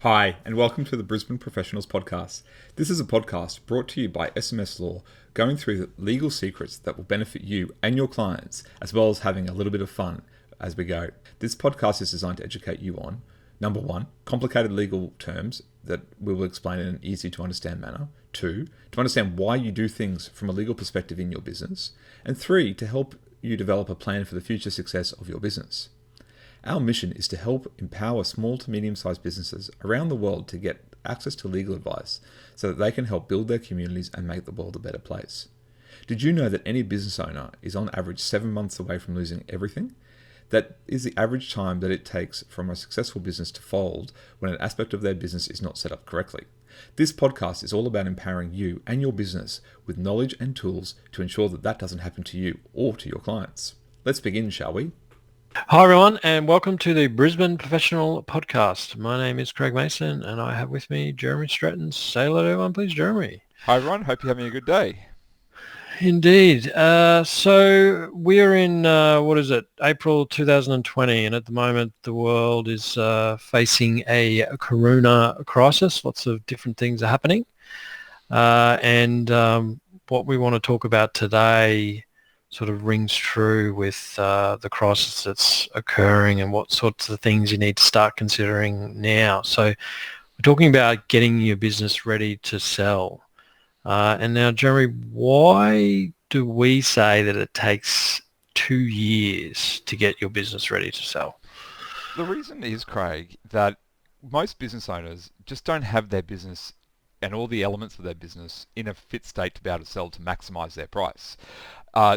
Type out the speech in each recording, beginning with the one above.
Hi, and welcome to the Brisbane Professionals Podcast. This is a podcast brought to you by SMS Law, going through the legal secrets that will benefit you and your clients, as well as having a little bit of fun as we go. This podcast is designed to educate you on, number one, complicated legal terms that we will explain in an easy to understand manner. Two, to understand why you do things from a legal perspective in your business. And three, to help you develop a plan for the future success of your business. Our mission is to help empower small to medium-sized businesses around the world to get access to legal advice so that they can help build their communities and make the world a better place. Did you know that any business owner is on average 7 months away from losing everything? That is the average time that it takes from a successful business to fold when an aspect of their business is not set up correctly. This podcast is all about empowering you and your business with knowledge and tools to ensure that that doesn't happen to you or to your clients. Let's begin, shall we? Hi everyone, and welcome to the Brisbane Professional Podcast. My name is Craig Mason, and I have with me Jeremy Stratton. Say hello to everyone, please, Jeremy. Hi everyone, hope you're having a good day. Indeed. So we're in, April 2020, and at the moment the world is facing a corona crisis. Lots of different things are happening. And what we want to talk about today sort of rings true with the crisis that's occurring and what sorts of things you need to start considering now. So we're talking about getting your business ready to sell. And now, Jeremy, why do we say that it takes 2 years to get your business ready to sell? The reason is, Craig, that most business owners just don't have their business and all the elements of their business in a fit state to be able to sell to maximize their price.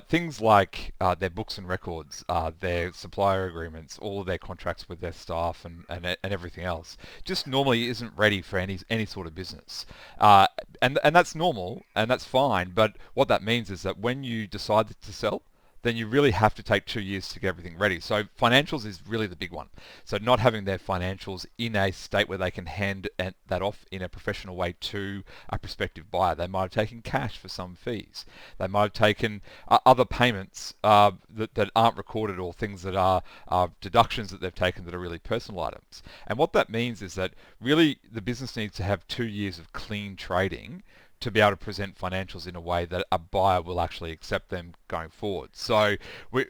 Things like their books and records, their supplier agreements, all of their contracts with their staff and everything else just normally isn't ready for any sort of business. And that's normal and that's fine. But what that means is that when you decide to sell, then you really have to take 2 years to get everything ready. So financials is really the big one. So not having their financials in a state where they can hand that off in a professional way to a prospective buyer. They might have taken cash for some fees. They might have taken other payments that aren't recorded, or things that are deductions that they've taken that are really personal items. And what that means is that really the business needs to have 2 years of clean trading to be able to present financials in a way that a buyer will actually accept them going forward. So we're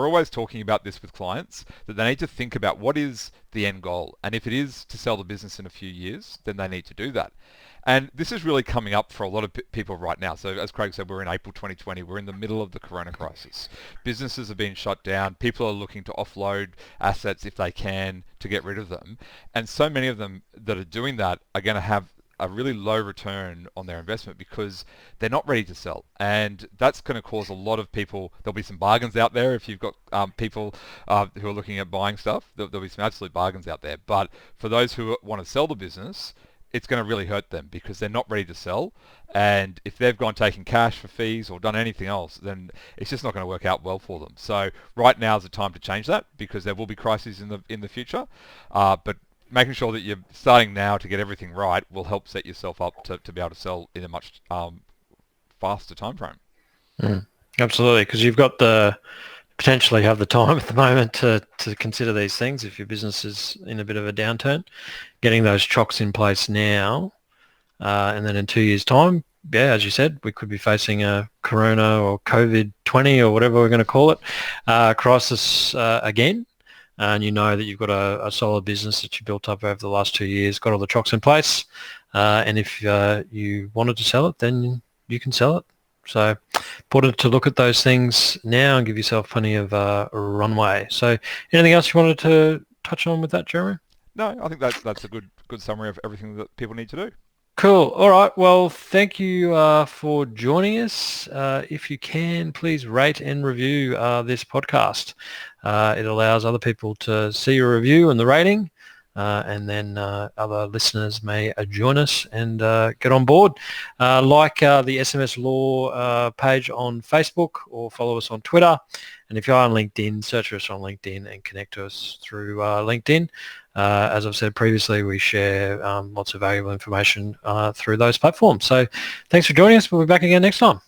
always talking about this with clients, that they need to think about what is the end goal. And if it is to sell the business in a few years, then they need to do that. And this is really coming up for a lot of people right now. So as Craig said, we're in April 2020. We're in the middle of the corona crisis. Businesses are being shut down. People are looking to offload assets if they can to get rid of them. And so many of them that are doing that are going to have a really low return on their investment because they're not ready to sell. And that's going to cause a lot of people, there'll be some bargains out there if you've got people who are looking at buying stuff, there'll be some absolute bargains out there. But for those who want to sell the business, it's going to really hurt them because they're not ready to sell. And if they've gone taking cash for fees or done anything else, then it's just not going to work out well for them. So right now is the time to change that, because there will be crises in the future. But making sure that you're starting now to get everything right will help set yourself up to be able to sell in a much faster time frame. Absolutely, because you've got potentially have the time at the moment to consider these things if your business is in a bit of a downturn. Getting those chocks in place now, and then in 2 years' time, yeah, as you said, we could be facing a corona or COVID-20 or whatever we're going to call it, crisis again. And you know that you've got a solid business that you built up over the last 2 years, got all the chocks in place. And if you wanted to sell it, then you can sell it. So important to look at those things now and give yourself plenty of runway. So anything else you wanted to touch on with that, Jeremy? No, I think that's a good summary of everything that people need to do. Cool. All right. Well, thank you for joining us. If you can, please rate and review this podcast. It allows other people to see your review and the rating, and then other listeners may join us and get on board. Like the SMS Law page on Facebook, or follow us on Twitter. And if you're on LinkedIn, search us on LinkedIn and connect to us through LinkedIn. As I've said previously, we share lots of valuable information through those platforms. So thanks for joining us. We'll be back again next time.